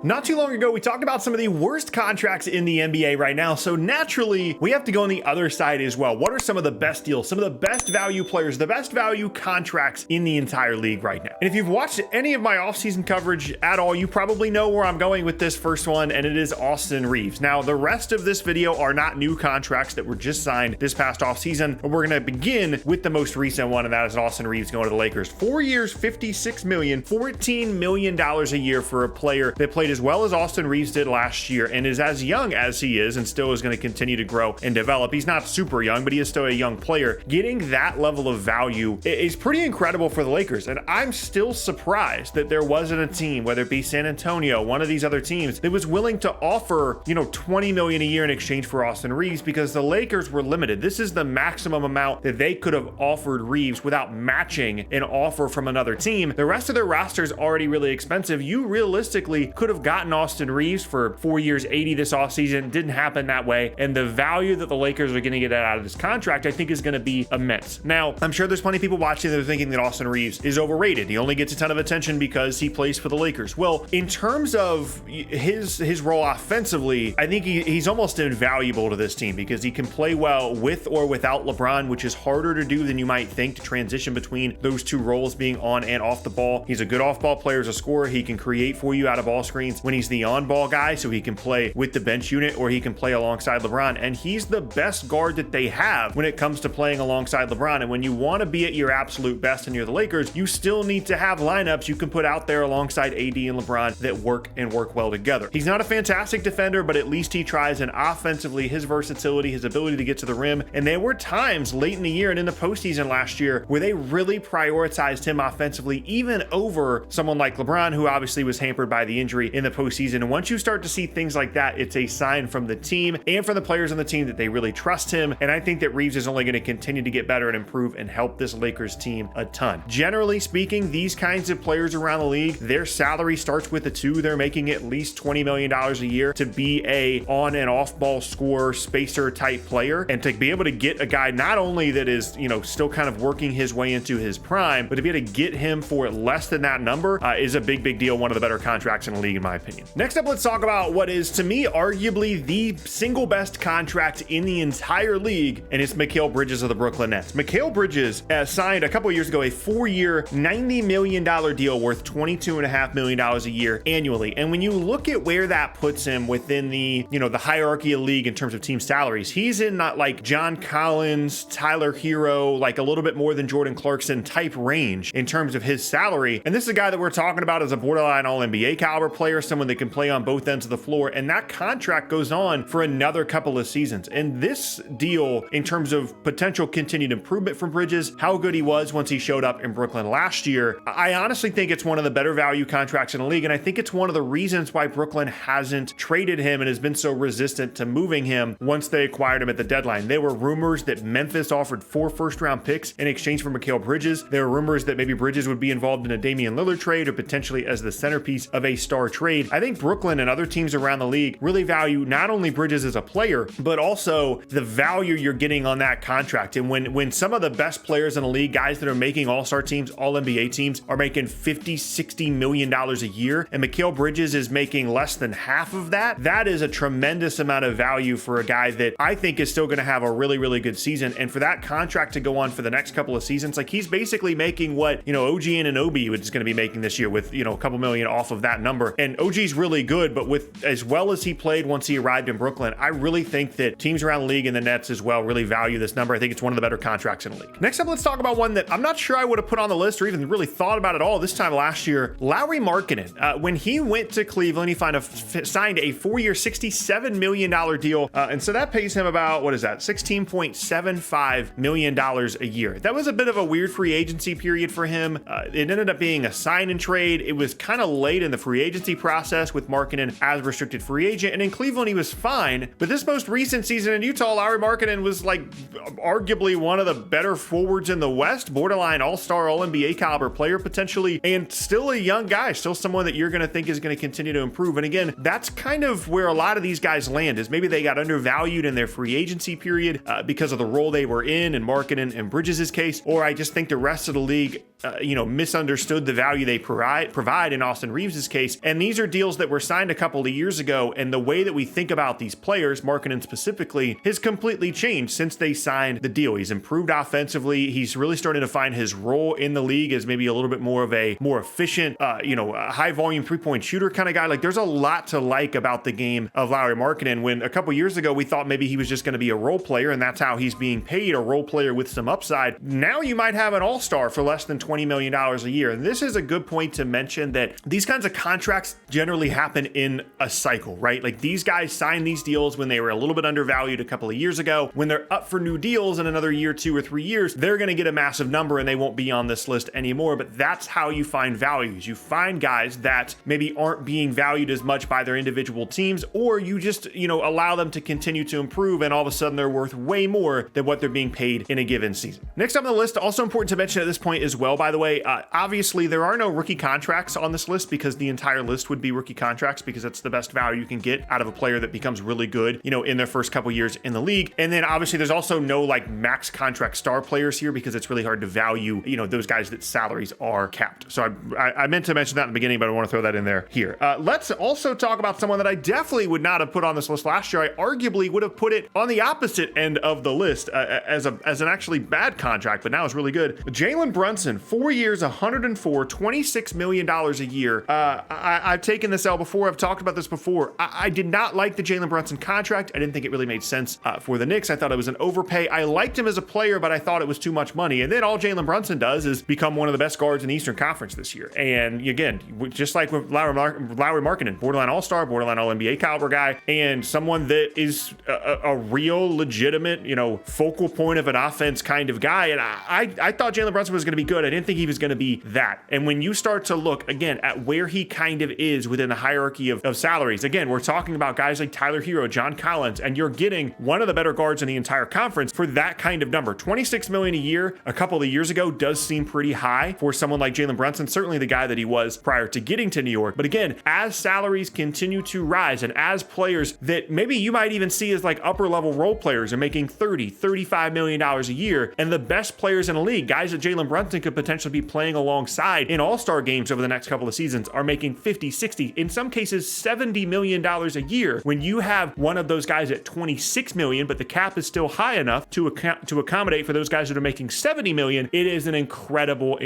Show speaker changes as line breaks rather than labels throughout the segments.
Not too long ago, we talked about some of the worst contracts in the NBA right now, so naturally, we have to go on the other side as well. What are some of the best deals, some of the best value players, the best value contracts in the entire league right now? And if you've watched any of my offseason coverage at all, you probably know where I'm going with this first one, and it is Austin Reeves. Now, the rest of this video are not new contracts that were just signed this past offseason, but we're going to begin with the most recent one, and that is Austin Reeves going to the Lakers. 4 years, $56 million, $14 million a year for a player that played as well as Austin Reeves did last year and is as young as he is and still is going to continue to grow and develop. He's not super young, but he is still a young player. Getting that level of value is pretty incredible for the Lakers, and I'm still surprised that there wasn't a team, whether it be San Antonio, one of these other teams, that was willing to offer, $20 million a year in exchange for Austin Reeves, because the Lakers were limited. This is the maximum amount that they could have offered Reeves without matching an offer from another team. The rest of their roster is already really expensive. You realistically could have gotten Austin Reeves for 4 years, 80 this offseason. Didn't happen that way. And the value that the Lakers are going to get out of this contract, I think, is going to be immense. Now, I'm sure there's plenty of people watching that are thinking that Austin Reeves is overrated. He only gets a ton of attention because he plays for the Lakers. Well, in terms of his role offensively, I think he's almost invaluable to this team because he can play well with or without LeBron, which is harder to do than you might think, to transition between those two roles, being on and off the ball. He's a good off-ball player as a scorer. He can create for you out of ball screens when he's the on-ball guy, so he can play with the bench unit or he can play alongside LeBron. And he's the best guard that they have when it comes to playing alongside LeBron. And when you want to be at your absolute best and you're the Lakers, you still need to have lineups you can put out there alongside AD and LeBron that work well together. He's not a fantastic defender, but at least he tries. And offensively, his versatility, his ability to get to the rim. And there were times late in the year and in the postseason last year where they really prioritized him offensively, even over someone like LeBron, who obviously was hampered by the injury in the postseason. And once you start to see things like that, it's a sign from the team and from the players on the team that they really trust him. And I think that Reeves is only going to continue to get better and improve and help this Lakers team a ton. Generally speaking, these kinds of players around the league, their salary starts with a 2. They're making at least $20 million a year to be a on and off ball scorer, spacer type player. And to be able to get a guy not only that is, still kind of working his way into his prime, but to be able to get him for less than that number is a big deal. One of the better contracts in the league, in my opinion. Next up, let's talk about what is, to me, arguably the single best contract in the entire league, and it's Mikhail Bridges of the Brooklyn Nets. Mikhail Bridges signed a couple years ago a 4-year, $90 million deal worth $22.5 million a year annually. And when you look at where that puts him within the, the hierarchy of the league in terms of team salaries, he's in not like John Collins, Tyler Hero, like a little bit more than Jordan Clarkson type range in terms of his salary. And this is a guy that we're talking about as a borderline All-NBA caliber player, someone that can play on both ends of the floor. And that contract goes on for another couple of seasons. And this deal, in terms of potential continued improvement from Bridges, how good he was once he showed up in Brooklyn last year, I honestly think it's one of the better value contracts in the league. And I think it's one of the reasons why Brooklyn hasn't traded him and has been so resistant to moving him once they acquired him at the deadline. There were rumors that Memphis offered 4 first-round picks in exchange for Mikhail Bridges. There were rumors that maybe Bridges would be involved in a Damian Lillard trade or potentially as the centerpiece of a star trade. I think Brooklyn and other teams around the league really value not only Bridges as a player, but also the value you're getting on that contract. And when some of the best players in the league, guys that are making all-star teams, all-NBA teams, are making $50-60 million a year, and Mikhail Bridges is making less than half of that, that is a tremendous amount of value for a guy that I think is still going to have a really good season. And for that contract to go on for the next couple of seasons, like he's basically making what, OG and Anunoby is going to be making this year with, a couple million off of that number. And OG's really good, but with as well as he played once he arrived in Brooklyn, I really think that teams around the league and the Nets as well really value this number. I think it's one of the better contracts in the league. Next up, let's talk about one that I'm not sure I would have put on the list or even really thought about at all this time last year. Lowry Markkanen. When he went to Cleveland, he signed a 4-year, $67 million deal. And so that pays him about, $16.75 million a year. That was a bit of a weird free agency period for him. It ended up being a sign and trade. It was kind of late in the free agency process with Markkanen as restricted free agent. And in Cleveland, he was fine. But this most recent season in Utah, Lowry Markkanen was like arguably one of the better forwards in the West, borderline all-star, all-NBA caliber player potentially, and still a young guy, still someone that you're going to think is going to continue to improve. And again, that's kind of where a lot of these guys land, is maybe they got undervalued in their free agency period because of the role they were in Markkanen and Bridges' case, or I just think the rest of the league misunderstood the value they provide in Austin Reeves' case. And these are deals that were signed a couple of years ago, and the way that we think about these players, Markkanen specifically, has completely changed since they signed the deal. He's improved offensively. He's really starting to find his role in the league as maybe a little bit more of a more efficient, a high volume 3-point shooter kind of guy. Like, there's a lot to like about the game of Lauri Markkanen, when a couple years ago we thought maybe he was just going to be a role player, and that's how he's being paid, a role player with some upside. Now you might have an all-star for less than $20 million a year. And this is a good point to mention that these kinds of contracts generally happen in a cycle, right? Like, these guys signed these deals when they were a little bit undervalued a couple of years ago. When they're up for new deals in another year, 2 or 3 years, they're going to get a massive number and they won't be on this list anymore. But that's how you find values. You find guys that maybe aren't being valued as much by their individual teams, or you just, allow them to continue to improve, and all of a sudden they're worth way more than what they're being paid in a given season. Next up on the list, also important to mention at this point as well, by the way, obviously there are no rookie contracts on this list, because the entire list would be rookie contracts, because that's the best value you can get out of a player that becomes really good, in their first couple years in the league. And then obviously there's also no like max contract star players here, because it's really hard to value, those guys that salaries are capped. So I meant to mention that in the beginning, but I want to throw that in there here. Let's also talk about someone that I definitely would not have put on this list last year. I arguably would have put it on the opposite end of the list as an actually bad contract, but now it's really good. Jalen Brunson, 4 years, 104, $26 million a year. I've taken this L before. I've talked about this before. I did not like the Jalen Brunson contract. I didn't think it really made sense for the Knicks. I thought it was an overpay. I liked him as a player, but I thought it was too much money. And then all Jalen Brunson does is become one of the best guards in the Eastern Conference this year. And again, just like with Lauri Markkanen, borderline all-star, borderline all-NBA caliber guy, and someone that is a real legitimate, focal point of an offense kind of guy. And I thought Jalen Brunson was going to be good. I didn't think he was going to be that. And when you start to look again at where he kind of is within the hierarchy of salaries, again, we're talking about guys like Tyler Hero, John Collins, and you're getting one of the better guards in the entire conference for that kind of number. $26 million a year a couple of years ago does seem pretty high for someone like Jalen Brunson, certainly the guy that he was prior to getting to New York. But again, as salaries continue to rise, and as players that maybe you might even see as like upper level role players are making $30-35 million a year, and the best players in the league, guys that Jalen Brunson could potentially be playing alongside in all-star games over the next couple of seasons, are making 50, 60, in some cases $70 million a year. When you have one of those guys at 26 million, but the cap is still high enough to accommodate for those guys that are making 70 million, it is an incredible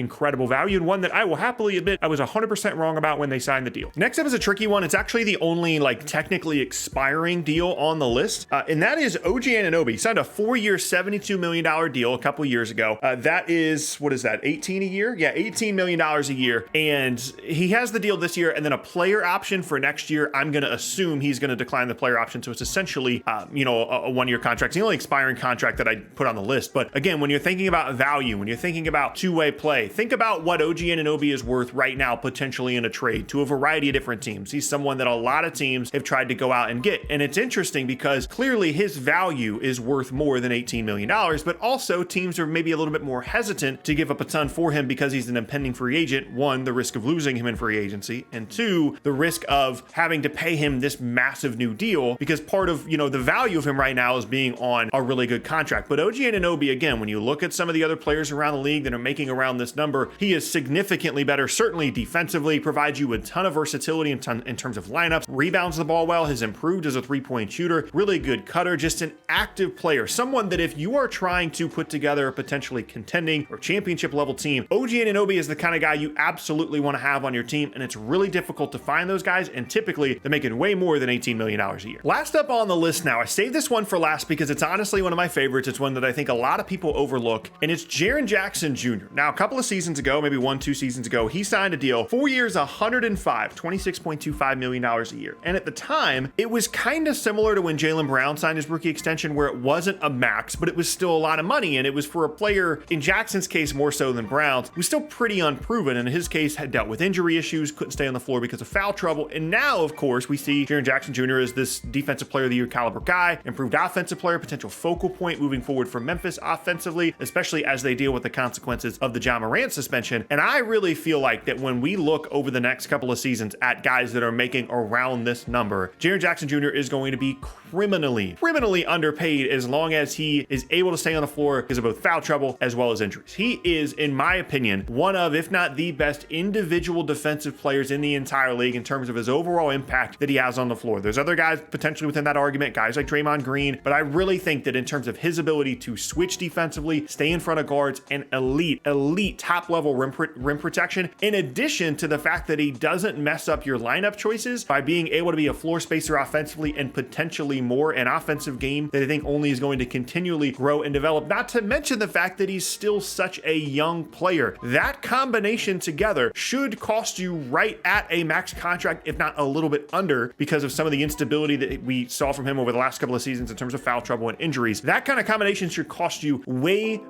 value, and one that I will happily admit I was 100% wrong about when they signed the deal. Next up is a tricky one. It's actually the only like technically expiring deal on the list, and that is OG Anunoby. He signed a 4-year, $72 million deal a couple years ago. That is, what is that, 18 a year? Yeah, $18 million a year, and he has the deal this year, and then a player option for next year. I'm going to assume he's going to decline the player option, so it's essentially, a 1-year contract. It's the only expiring contract that I put on the list. But again, when you're thinking about value, when you're thinking about two-way play, think about what OG Anunoby is worth right now, potentially in a trade to a variety of different teams. He's someone that a lot of teams have tried to go out and get. And it's interesting because clearly his value is worth more than $18 million, but also teams are maybe a little bit more hesitant to give up a ton for him because he's an impending free agent. One, the risk of losing him in free agency, and two, the risk of having to pay him this massive new deal, because part of, the value of him right now is being on a really good contract. But OG Anunoby, again, when you look at some of the other players around the league that are making around this number, he is significantly better, certainly defensively, provides you a ton of versatility in terms of lineups, rebounds the ball well, has improved as a 3-point shooter, really good cutter, just an active player, someone that if you are trying to put together a potentially contending or championship level team, OG Anunoby is the kind of guy you absolutely want to have on your team, and it's really difficult to find those guys, and typically they're making way more than $18 million a year. Last up on the list now, I saved this one for last because it's honestly one of my favorites. It's one that I think a lot of people overlook, and it's Jaren Jackson Jr. Now, a couple of seasons ago, maybe 1-2 seasons ago, he signed a deal, 4 years, 105, $26.25 million a year. And at the time, it was kind of similar to when Jaylen Brown signed his rookie extension, where it wasn't a max, but it was still a lot of money, and it was for a player, in Jackson's case more so than Brown's, who was still pretty unproven, and in his case had dealt with injury issues, couldn't stay on the floor because of foul trouble. And now, of course, we see Jaren Jackson Jr. as this defensive player of the year caliber guy, improved offensive player, potential focal point moving forward for Memphis offensively, especially as they deal with the consequences of the Ja Morant suspension. And I really feel like that when we look over the next couple of seasons at guys that are making around this number, Jaren Jackson Jr. is going to be criminally underpaid as long as he is able to stay on the floor because of both foul trouble as well as injuries. He is, in my opinion, one of, if not the best individual defensive players in the entire league in terms of his overall impact that he has on the floor. There's other guys potentially within that argument, guys like Draymond Green, but I really think that in terms of his ability to switch defensively, stay in front of guards, and elite top level rim protection, in addition to the fact that he doesn't mess up your lineup choices by being able to be a floor spacer offensively and potentially more, an offensive game that I think only is going to continually grow and develop, not to mention the fact that he's still such a young player. That combination together should cost you right at a max contract, if not a little bit under, because of some of the instability that we saw from him over the last couple of seasons in terms of foul trouble and injuries. That kind of combination should cost you way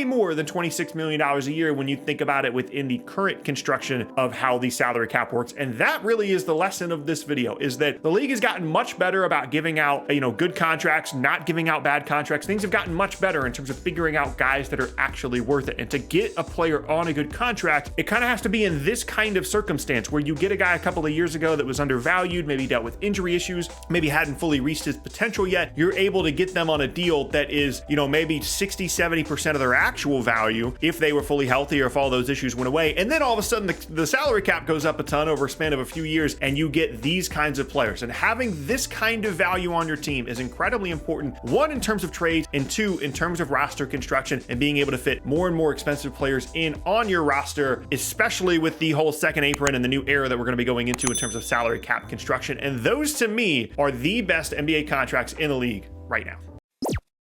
more than $26 million a year when you think about it within the current construction of how the salary cap works. And that really is the lesson of this video, is that the league has gotten much better about giving out, good contracts, not giving out bad contracts. Things have gotten much better in terms of figuring out guys that are actually worth it. And to get a player on a good contract, it kind of has to be in this kind of circumstance where you get a guy a couple of years ago that was undervalued, maybe dealt with injury issues, maybe hadn't fully reached his potential yet. You're able to get them on a deal that is, maybe 60-70% of their actual value if they were fully healthy or if all those issues went away. And then all of a sudden the salary cap goes up a ton over a span of a few years and you get these kinds of players. And having this kind of value on your team is incredibly important. One, in terms of trades, and two, in terms of roster construction and being able to fit more and more expensive players in on your roster, especially with the whole second apron and the new era that we're going to be going into in terms of salary cap construction. And those, to me, are the best NBA contracts in the league right now.